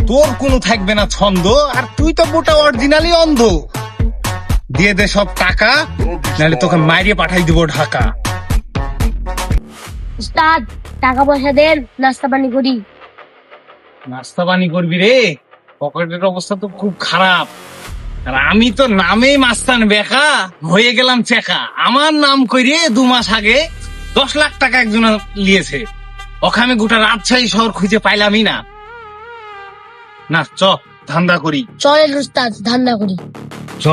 তোর কোনো থাকবে না ছন্দ, আর তুই তো গোটা অরিজিনালি অন্ধ। দিয়ে দে সব টাকা, নাহলে তোকে মাইরে পাঠাই দিব ঢাকা। উস্তাদ টাকা পয়সা দেন, নাস্তা পানি করি। নাস্তা পানি করবি রে? পকেটের অবস্থা তো খুব খারাপ, আর আমি তো নামেই মাস্তান বেকা, হয়ে গেলাম চেকা। আমার নাম কইরে 2 মাস আগে 10 লাখ টাকা একজন লিয়েছে, ওকে আমি গোটা রাজশাহী শহর খুঁজে পাইলামই না। না চ ধান্দা করি। চলেন উস্তাদ ধান্দা করি। চ।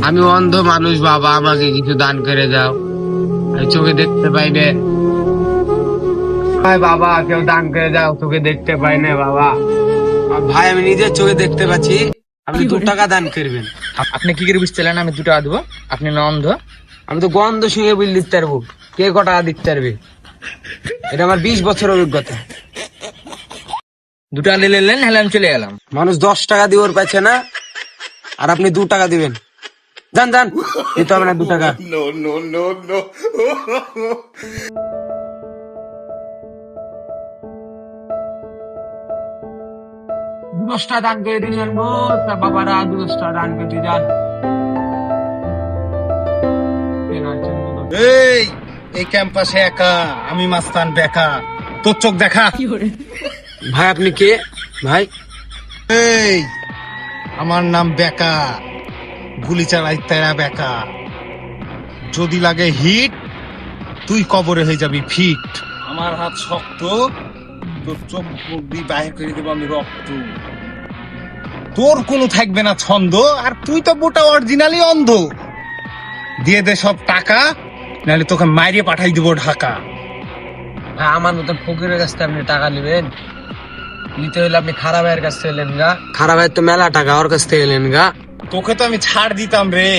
আমি অন্ধ মানুষ বাবা, আমাকে কিছু দান করে যাও, আমি চোখে দেখতে পাই না। ভাই বাবা কেউ দান করে যাও, চোখে দেখতে পাই না বাবা। ভাই আমি নিজের চোখে দেখতে পাচ্ছি, আপনি 2 টাকা দান করবেন। আপনি কি করে বুঝতেলেন আমি 2 টাকা দেবো? আপনি না অন্ধ? আমি তো গন্ধ শুনে বিল দিতে পারবো, কে ক টাকা দিতে পারবে? এটা আমার 20 বছর অভিজ্ঞতা। 2 টাকা নিলেন, হলে আমি চলে গেলাম। মানুষ 10 টাকা দিয়ে ওর পাচ্ছে না, আর আপনি 2 টাকা দিবেন? যান যান, দিতে হবে না 2 টাকা। দশটা দান করে দিয়ে আনবো, তা বাবারা 10টা দান করে দিয়ে যান। এই ক্যাম্পাসে একা, আমি মাস্তান বেকা, তোর চোখ দেখা। ভাই আপনি কে ভাই? এই আমার নাম বেকা, গুলি চালাই তেরা বেকা। যদি লাগে হিট, তুই কবরে হয়ে যাবি ফিট। আমার হাত শক্ত, তোর চোখ মুখ দিয়ে বাহির করে দেবো আমি রক্ত। তোর কোনো থাকবে না ছন্দ, আর তুই তো গোটা অরিজিনালি অন্ধ। দিয়ে দে সব টাকা, নাহলে তোকে মাইরে পাঠাই দিব ঢাকা। ভাই আমার মতন ফকিরের কাছ থেকে আপনি টাকা নেবেন? নিতে হলে আপনি খারাপ ভাইয়ের কাছ থেকে এলেন গা, খারাপ ভাইয়ের তো মেলা টাকা, ওর কাছ থেকে এলেন গা। তোকে তো আমি ছাড় দিতাম রে,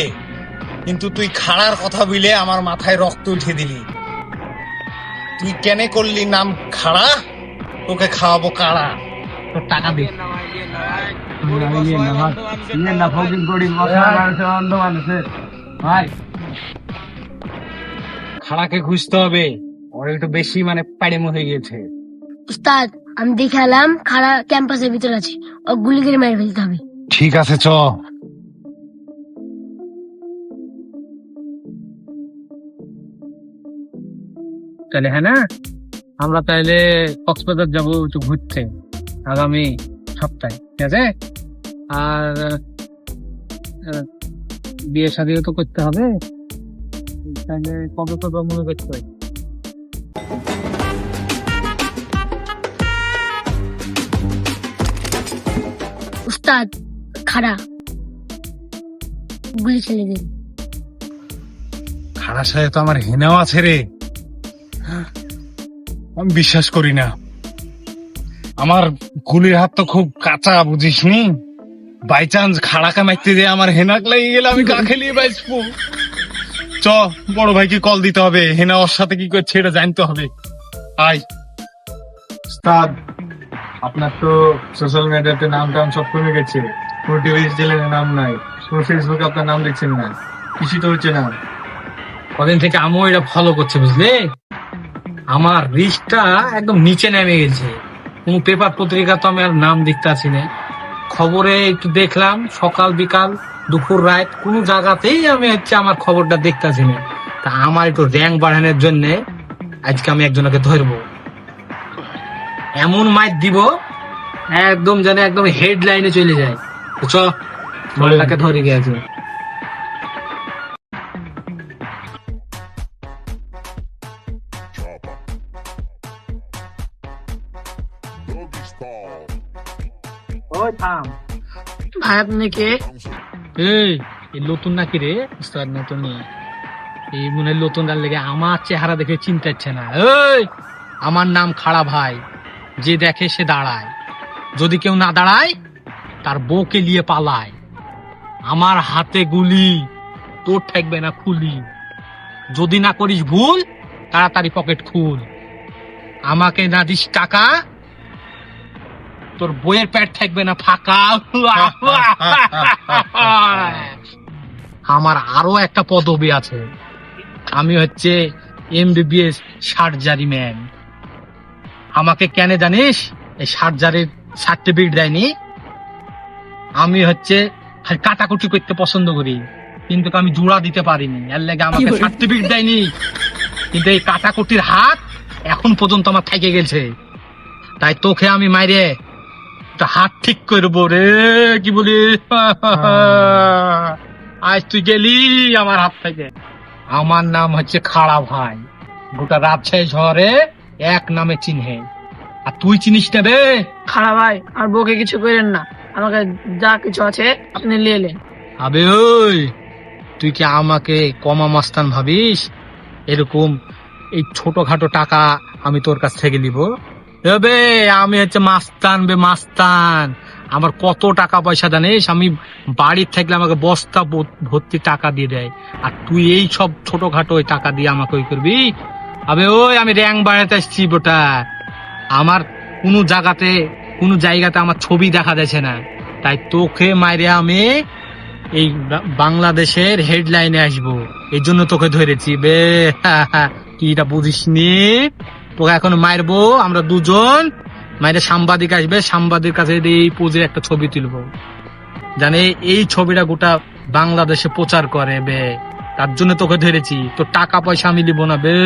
কিন্তু তুই খাড়ার কথা বলে আমার মাথায় রক্ত উঠে দিলি। তুই কেনে করলি নাম খাড়া, তোকে খাওয়াবো কাড়া। তোর টাকা দে। খাড়াকে খুঁজতে হবে, ওর একটু বেশি মানে প্যাড়েমো হয়ে গেছে। উস্তাদ আমি দেখে এলাম খাড়া ক্যাম্পাসের ভিতর আছে, ও গুলি করে মেরে ফেলতে হবে। ঠিক আছে চ। তাহলে হ্যাঁ না, আমরা তাহলে কক্সবাজার যাবো একটু ঘুরতে আগামী সপ্তাহে, ঠিক আছে? আর বিয়ে শাদিও তো করতে হবে, তাহলে কবে কবে মনে করতে হয়? উস্তাদ খাড়া গুলি ছেড়ে দিন। খাড়ার সাথে তো আমার হেনাও আছে রে, আমি বিশ্বাস করি না। আমার গুলির হাত তো খুব কাঁচা, বুঝিস নি? বাই চান্স খাড়াকে মারতে দিয়ে আমার হেনাক লেগে গেলে আমি গা খেলিয়ে বাঁচবো। চ, বড় ভাইকে কল দিতে হবে, হেনা ওর সাথে কি করছে এটা জানতে হবে। আয়। উস্তাদ আপনার তো সোশ্যাল মিডিয়াতে নাম টাম সব কমে গেছে, কোনো টিভি চ্যানেলের নাম নাই, কোনো ফেসবুকে আপনার নাম দেখছেন না, কিছুই তো হচ্ছে না। কদিন থেকে আমিও এটা ফলো করছে, বুঝলে? আমার রিস্কটা একদম নিচে নেমে গেছে, কোন পেপার পত্রিকা তো আমি আর নাম দেখতে আছি না। খবরে একটু দেখলাম, সকাল বিকাল দুপুর রাত কোন জায়গাতেই আমি আমার খবরটা দেখতে আছি না। তা আমার একটু র্যাঙ্ক বাড়ানোর জন্য আজকে আমি একজনকে ধরবো, এমন মাইক দিব একদম যেন একদম হেডলাইনে চলে যায়। চ মালটাকে ধরে গেছে। ওই থাম। ভাই আপনি কে? এই নতুন নাকি রে? উস্তাদ নতুন, এই মনে হয় নতুন লেগে আমার চেহারা দেখে চিন্তাচ্ছে না। এই আমার নাম খাড়া ভাই, যে দেখে সে দাঁড়ায়, যদি কেউ না দাঁড়ায় তার বউকে নিয়ে পালায়। আমার হাতে গুলি, তোর ঠেকবে না খুলি। যদি না করিস ভুল, তাড়াতাড়ি পকেট খুল। আমাকে না দিস টাকা, তোর বইয়ের পেট থাকবে না ফাঁকা। আমার আরো একটা পদবি আছে, আমি হচ্ছে MBBS সার্জারি ম্যান। আমাকে কেন জানিস এই সার্জারির সার্টিফিকেট দেয়নি? আমি হচ্ছে খালি কাটাকুটি করতে পছন্দ করি, কিন্তু আমি জোড়া দিতে পারিনি, এর লেগে আমাকে সার্টিফিকেট দেয়নি। কিন্তু এই কাটাকুটির হাত এখন পর্যন্ত আমার থেকে গেছে, তাই তোকে আমি মাইরে একটা হাত ঠিক করবো রে, কি বলি? আজ তুই গেলি আমার হাত থেকে। আমার নাম হচ্ছে খাড়া ভাই, গোটা রাজশাহী শহরে এক নামে চিনহে। আর তুই চিনিস না রে? খারাপ ভাই, আর বউকে কিছু করেন না, আমাকে যা কিছু আছে আপনি নিয়ে এলেন। আবে ওই, তুই কি আমাকে কমা মাস্তান ভাবিস? এরকম এই ছোটখাটো টাকা আমি তোর কাছ থেকে নিব? বে আমি হচ্ছে মাস্তান বে মাস্তান। আমার কত টাকা পয়সা জানিস? আমি বাড়ির থাকলে আমাকে বস্তা ভর্তি টাকা দিয়ে দেয়, আর তুই এই সব ছোটখাটো ওই টাকা দিয়ে আমাকে ওই করবি? আবে ওই, আমি র্যাঙ্ক বাড়াতে আসছি বেটা। আমার কোনো জায়গাতে আমার ছবি দেখা যাচ্ছে না, তাই তোকে মাইরে আমি এই বাংলাদেশের হেডলাইনে আসবো, এই জন্য তোকে ধরেছি বে। তুই এটা বুঝিস নি? তোকে এখন মারবো আমরা দুজন, মাইরে সাংবাদিক আসবে, সাংবাদিক কাছে এই পোজের একটা ছবি তুলবো, জানে এই ছবিটা গোটা বাংলাদেশে প্রচার করে বে। তার জন্য তোকে ধরেছি, তোর টাকা পয়সা আমি দিব না বে।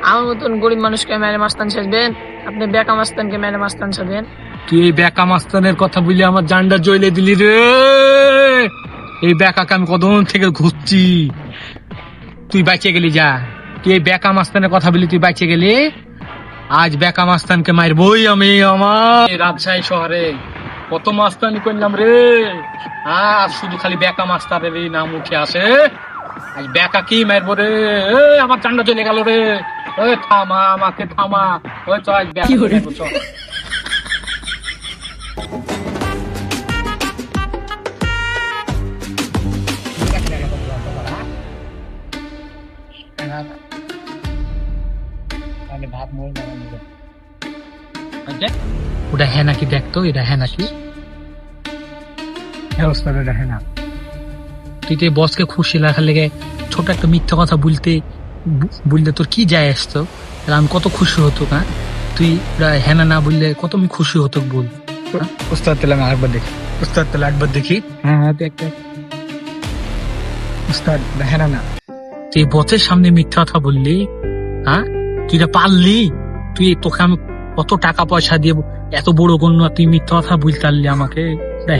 আমার মতন গরিব মানুষকে মেরে মাস্তান সাজবেন, আপনি বেকা মাস্তানকে মেরে মাস্তান সাজবেন। তুই এই বেকা মাস্তানের কথা বলি আমার জানটা জ্বলে দিলি রে। এই বেকাকে আমি কতদিন থেকে ঘুরছি, তুই বাইচে গেলি যা। তুই এই বেকা মাস্তানের কথা বলি, তুই বাইচে গেলি। আজ বেকা মাস্তানকে মারবই আমি। আমার রাজশাহী শহরে কত মাস্তানি করলাম রে, আর শুধু খালি বেকা মাস্তানের এই নাম উঠে আসে। আজ বেকা কি মারবো রে? আমার জানটা চলে গেল রে। ওই থামা, আমাকে থামা। ওই চল, আজ বেকা মারবো, চল। ওটা হ্যাঁ নাকি দেখতো, এটা হ্যাঁ নাকি? এটা হ্যাঁ না। তুই তো বসকে খুশি রাখার লেগে ছোট একটা মিথ্যা কথা বললে তোর কি যায় আসতো? আমি কত খুশি হতো না? তুই হ্যাঁ না বললে কত আমি খুশি হতো বল। উস্তাদ তাহলে আমি আরেকবার দেখি, উস্তাদ তাহলে একবার দেখি। হ্যাঁ একটা উস্তাদ হ্যাঁ না। তুই বসের সামনে মিথ্যা কথা বললি, হ্যাঁ? তুই এটা পারলি? তোকে আমি কত টাকা পয়সা দিয়ে এত বড় গণ্য, তুই মিথ্যা কথা বলতে পারলি আমাকে?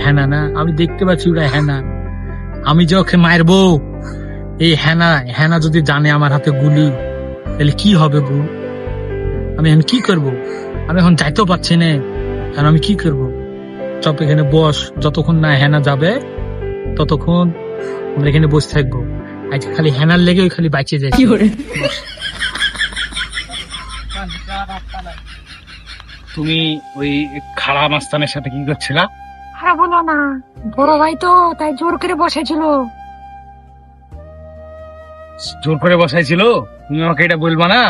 হ্যাঁ না, আমি দেখতে পাচ্ছি ওরা হ্যাঁ না। আমি যে ওকে মারবো, এই হ্যানা যদি জানে আমার হাতে গুলি, তাহলে কি হবে বউ? আমি এখন কি করব? আমি এখন যাইতেও পারছি না, কারণ আমি কি করব? চপ এখানে বস, যতক্ষণ না হ্যানা যাবে ততক্ষণ আমরা এখানে বসে থাকবো। আজ খালি হ্যানার লেগে ওই খালি বাইচে যায়। তুমি ওই খাড়া মাস্তানের সাথে কি করছিলা? আরে বলো না, বড় ভাই তো তাই জোর করে বসেছিল। জোর করে বসাইছিল? তুমি আমাকে এটা বলবা না?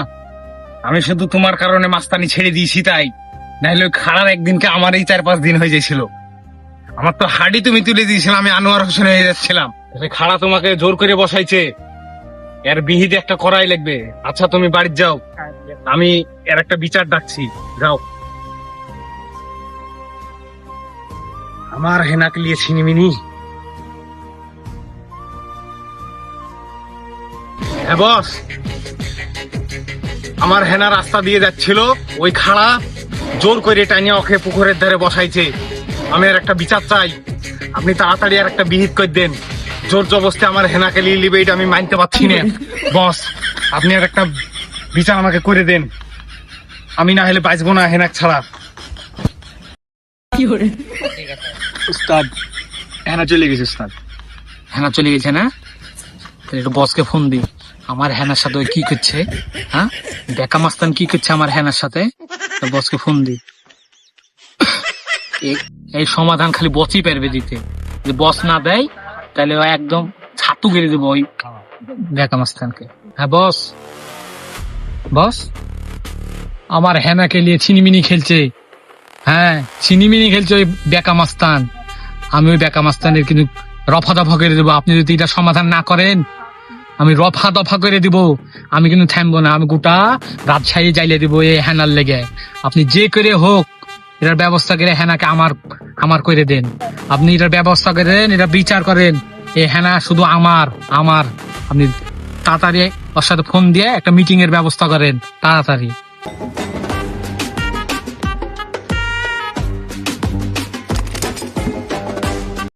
আমি শুধু তোমার কারণে মাস্তানি ছেড়ে দিয়েছি, তাই নাহলে ওই খাড়ার একদিনকে আমার এই 4-5 দিন হয়ে যাচ্ছিল। আমার তো হাড়ি তুমি তুলে দিয়েছিল, আমি আনোয়ার হোসেন হয়ে যাচ্ছিলাম। খাড়া তোমাকে জোর করে বসাইছে, এর বিহিত একটা করাই লাগবে। আচ্ছা তুমি বাড়ি যাও, আমি এর একটা বিচার ডাকছি, যাও। আমার হেনাকে নিয়ে ছিনিমিনি। হ্যাঁ বস, আমার হেনা রাস্তা দিয়ে যাচ্ছিল, ওই খাড়া জোর করে টানিয়া ওকে পুকুরের ধারে বসাইছে। আমি আর একটা বিচার চাই, আপনি তাড়াতাড়ি আর একটা বিহিত করে দেন। জোর জবস্তি আমার হেনাকে নিয়ে নিবে, এটা আমি মানতে পারছি না। বস, আপনি আর একটা বিচার আমাকে করে দেন, আমি না হলে বাঁচবো না হেনাক ছাড়া। উস্তাদ হেনা চলে গেছে। উস্তাদ হেনা চলে গেছে না? একটু বসকে ফোন দি, আমার হেনার সাথে কি করছে, হ্যাঁ? বেকা মাস্তান কি করছে আমার হেনার সাথে? বসকে ফোন দি। এই সমাধান খালি বসই পারবে দিতে, যে বস না দেয় তাহলে একদম ছাতু গেড়ে দেবো ওই বেকা মাস্তানকে। হ্যাঁ বস, বস আমার হেনাকে নিয়ে ছিনিমিনি খেলছে। হ্যাঁ, ছিনিমিনি খেলছে ওই বেকা মাস্তান। আমি ওই বেকা মাস্তানের কিন্তু রফা দফা করে দেবো। আপনি যদি এটা সমাধান না করেন আমি রফা দফা করে দিব। আমি কিন্তু থামবো না, আমি গোটা রাজশাহী যাইলে দিব এই হেনার লেগে। আপনি যে করে হোক এটার ব্যবস্থা করে হেনাকে আমার করে দেন। আপনি এটার ব্যবস্থা করেন, এটা বিচার করেন। এই হেনা শুধু আমার। আপনি তাড়াতাড়ি ওর সাথে ফোন দিয়ে একটা মিটিং এর ব্যবস্থা করেন তাড়াতাড়ি।